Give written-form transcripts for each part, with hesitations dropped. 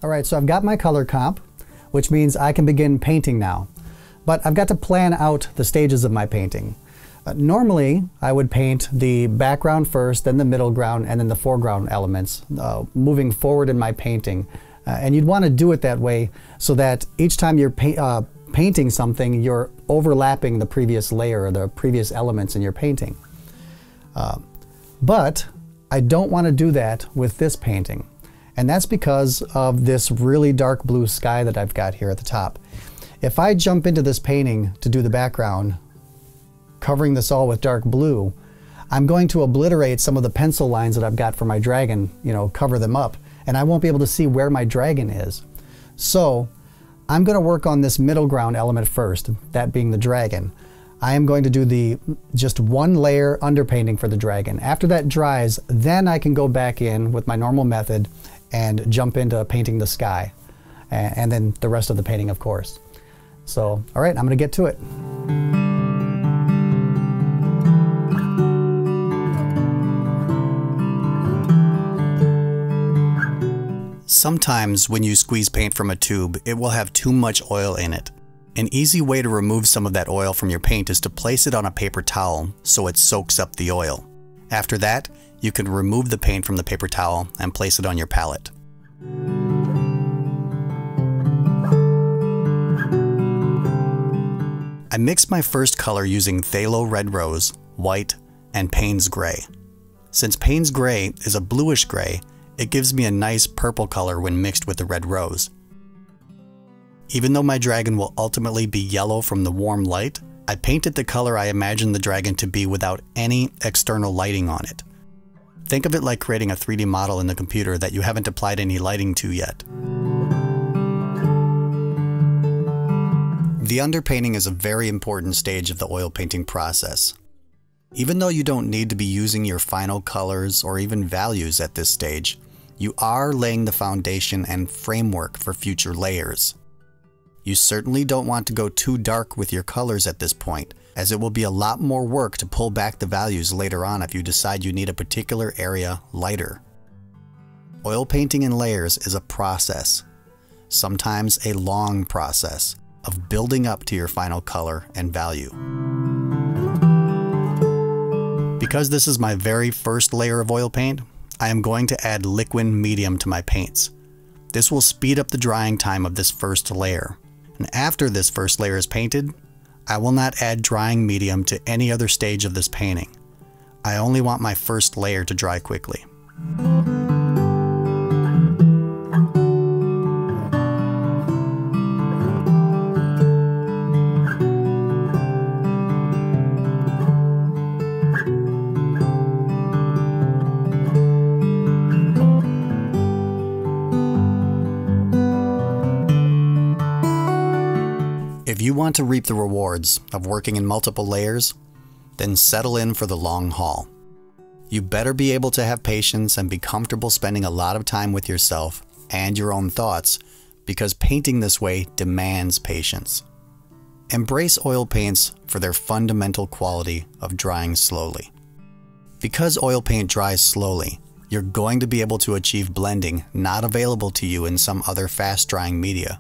All right, so I've got my color comp, which means I can begin painting now. But I've got to plan out the stages of my painting. Normally, I would paint the background first, then the middle ground, and then the foreground elements, moving forward in my painting. And you'd want to do it that way so that each time you're painting something, you're overlapping the previous layer or the previous elements in your painting. But I don't want to do that with this painting. And that's because of this really dark blue sky that I've got here at the top. If I jump into this painting to do the background, covering this all with dark blue, I'm going to obliterate some of the pencil lines that I've got for my dragon, cover them up, and I won't be able to see where my dragon is. So I'm going to work on this middle ground element first, that being the dragon. I am going to do just one layer underpainting for the dragon. After that dries, then I can go back in with my normal method and jump into painting the sky. And then the rest of the painting, of course. So, all right, I'm going to get to it. Sometimes when you squeeze paint from a tube, it will have too much oil in it. An easy way to remove some of that oil from your paint is to place it on a paper towel so it soaks up the oil. After that, you can remove the paint from the paper towel and place it on your palette. I mixed my first color using Phthalo Red Rose, White, and Payne's Gray. Since Payne's Gray is a bluish gray, it gives me a nice purple color when mixed with the red rose. Even though my dragon will ultimately be yellow from the warm light, I painted the color I imagined the dragon to be without any external lighting on it. Think of it like creating a 3D model in the computer that you haven't applied any lighting to yet. The underpainting is a very important stage of the oil painting process. Even though you don't need to be using your final colors or even values at this stage, you are laying the foundation and framework for future layers. You certainly don't want to go too dark with your colors at this point, as it will be a lot more work to pull back the values later on if you decide you need a particular area lighter. Oil painting in layers is a process, sometimes a long process, of building up to your final color and value. Because this is my very first layer of oil paint, I am going to add liquid medium to my paints. This will speed up the drying time of this first layer. And after this first layer is painted, I will not add drying medium to any other stage of this painting. I only want my first layer to dry quickly. If you want to reap the rewards of working in multiple layers, then settle in for the long haul. You better be able to have patience and be comfortable spending a lot of time with yourself and your own thoughts, because painting this way demands patience. Embrace oil paints for their fundamental quality of drying slowly. Because oil paint dries slowly, you're going to be able to achieve blending not available to you in some other fast-drying media.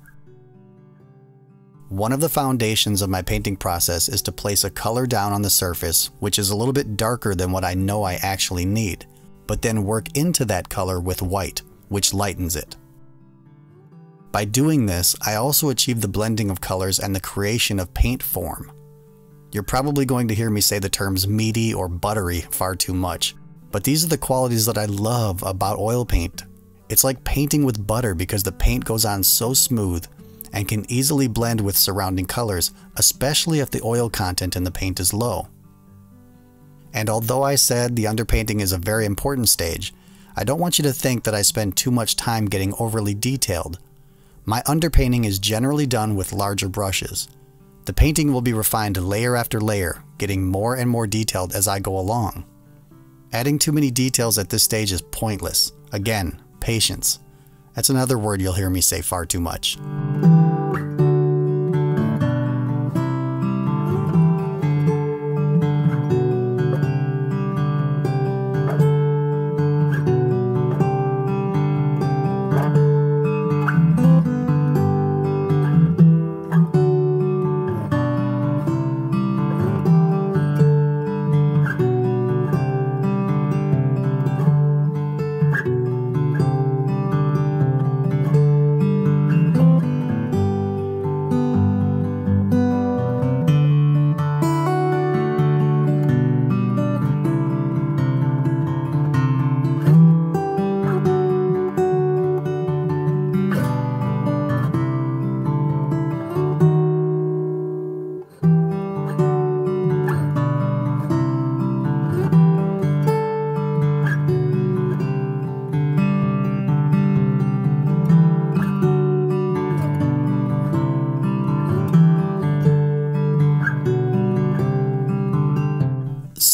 One of the foundations of my painting process is to place a color down on the surface which is a little bit darker than what I know I actually need, but then work into that color with white, which lightens it. By doing this, I also achieve the blending of colors and the creation of paint form. You're probably going to hear me say the terms meaty or buttery far too much, but these are the qualities that I love about oil paint. It's like painting with butter because the paint goes on so smooth and can easily blend with surrounding colors, especially if the oil content in the paint is low. And although I said the underpainting is a very important stage, I don't want you to think that I spend too much time getting overly detailed. My underpainting is generally done with larger brushes. The painting will be refined layer after layer, getting more and more detailed as I go along. Adding too many details at this stage is pointless. Again, patience. That's another word you'll hear me say far too much.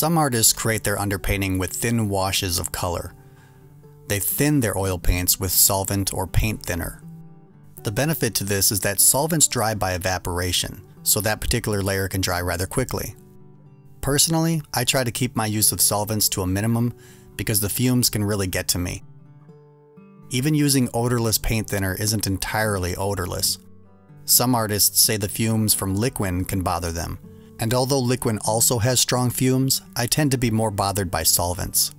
Some artists create their underpainting with thin washes of color. They thin their oil paints with solvent or paint thinner. The benefit to this is that solvents dry by evaporation, so that particular layer can dry rather quickly. Personally, I try to keep my use of solvents to a minimum because the fumes can really get to me. Even using odorless paint thinner isn't entirely odorless. Some artists say the fumes from liquid can bother them, and although liquid also has strong fumes, I tend to be more bothered by solvents.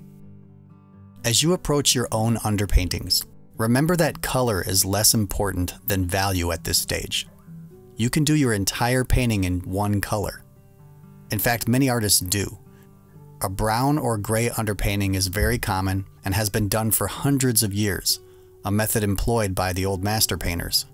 As you approach your own underpaintings, remember that color is less important than value at this stage. You can do your entire painting in one color. In fact, many artists do. A brown or gray underpainting is very common and has been done for hundreds of years, a method employed by the old master painters.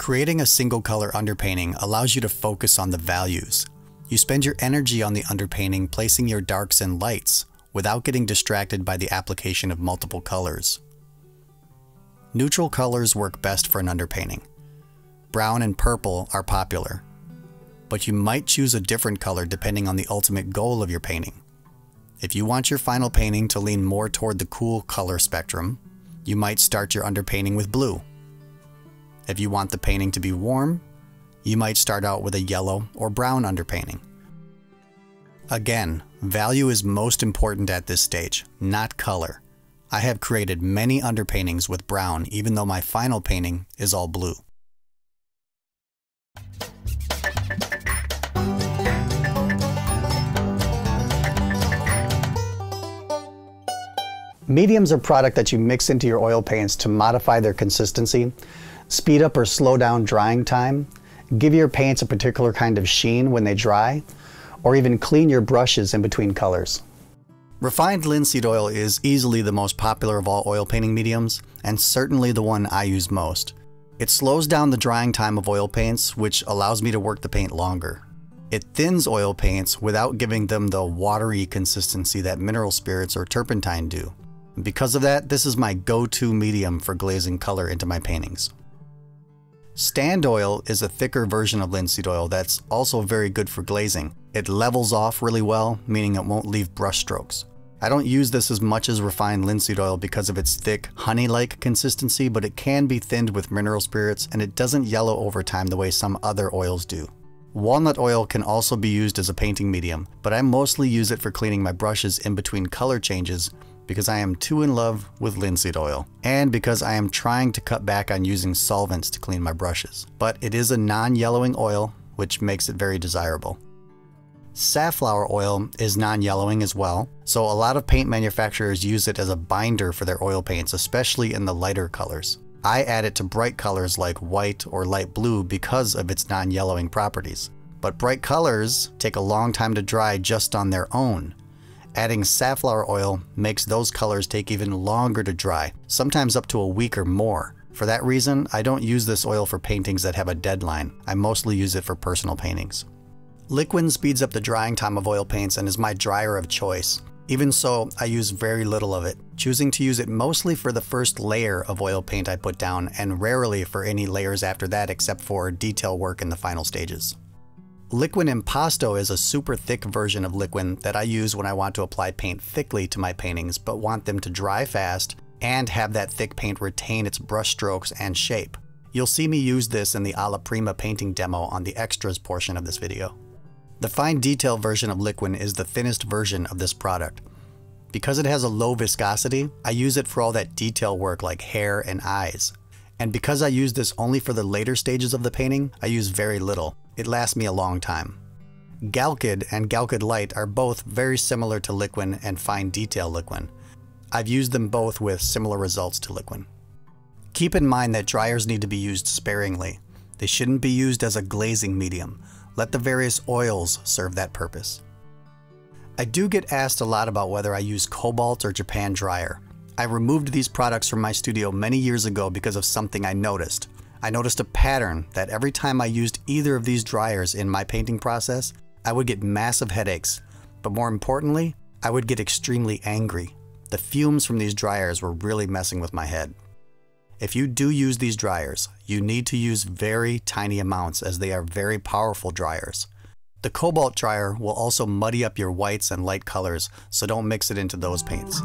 Creating a single color underpainting allows you to focus on the values. You spend your energy on the underpainting placing your darks and lights without getting distracted by the application of multiple colors. Neutral colors work best for an underpainting. Brown and purple are popular, but you might choose a different color depending on the ultimate goal of your painting. If you want your final painting to lean more toward the cool color spectrum, you might start your underpainting with blue. If you want the painting to be warm, you might start out with a yellow or brown underpainting. Again, value is most important at this stage, not color. I have created many underpaintings with brown even though my final painting is all blue. Mediums are product that you mix into your oil paints to modify their consistency, speed up or slow down drying time, give your paints a particular kind of sheen when they dry, or even clean your brushes in between colors. Refined linseed oil is easily the most popular of all oil painting mediums, and certainly the one I use most. It slows down the drying time of oil paints, which allows me to work the paint longer. It thins oil paints without giving them the watery consistency that mineral spirits or turpentine do. Because of that, this is my go-to medium for glazing color into my paintings. Stand oil is a thicker version of linseed oil that's also very good for glazing. It levels off really well, meaning it won't leave brush strokes. I don't use this as much as refined linseed oil because of its thick, honey-like consistency, but it can be thinned with mineral spirits and it doesn't yellow over time the way some other oils do. Walnut oil can also be used as a painting medium, but I mostly use it for cleaning my brushes in between color changes because I am too in love with linseed oil, and because I am trying to cut back on using solvents to clean my brushes. But it is a non-yellowing oil, which makes it very desirable. Safflower oil is non-yellowing as well, so a lot of paint manufacturers use it as a binder for their oil paints, especially in the lighter colors. I add it to bright colors like white or light blue because of its non-yellowing properties. But bright colors take a long time to dry just on their own. Adding safflower oil makes those colors take even longer to dry, sometimes up to a week or more. For that reason, I don't use this oil for paintings that have a deadline. I mostly use it for personal paintings. Liquid speeds up the drying time of oil paints and is my dryer of choice. Even so, I use very little of it, choosing to use it mostly for the first layer of oil paint I put down and rarely for any layers after that except for detail work in the final stages. Liquid impasto is a super thick version of liquid that I use when I want to apply paint thickly to my paintings but want them to dry fast and have that thick paint retain its brush strokes and shape. You'll see me use this in the Alla Prima painting demo on the extras portion of this video. The fine detail version of liquid is the thinnest version of this product. Because it has a low viscosity, I use it for all that detail work like hair and eyes. And because I use this only for the later stages of the painting, I use very little. It lasts me a long time. Galkyd and Galkyd Light are both very similar to liquid and fine detail liquid. I've used them both with similar results to liquid. Keep in mind that dryers need to be used sparingly. They shouldn't be used as a glazing medium. Let the various oils serve that purpose. I do get asked a lot about whether I use Cobalt or Japan dryer. I removed these products from my studio many years ago because of something I noticed. I noticed a pattern that every time I used either of these dryers in my painting process, I would get massive headaches, but more importantly, I would get extremely angry. The fumes from these dryers were really messing with my head. If you do use these dryers, you need to use very tiny amounts as they are very powerful dryers. The cobalt dryer will also muddy up your whites and light colors, so don't mix it into those paints.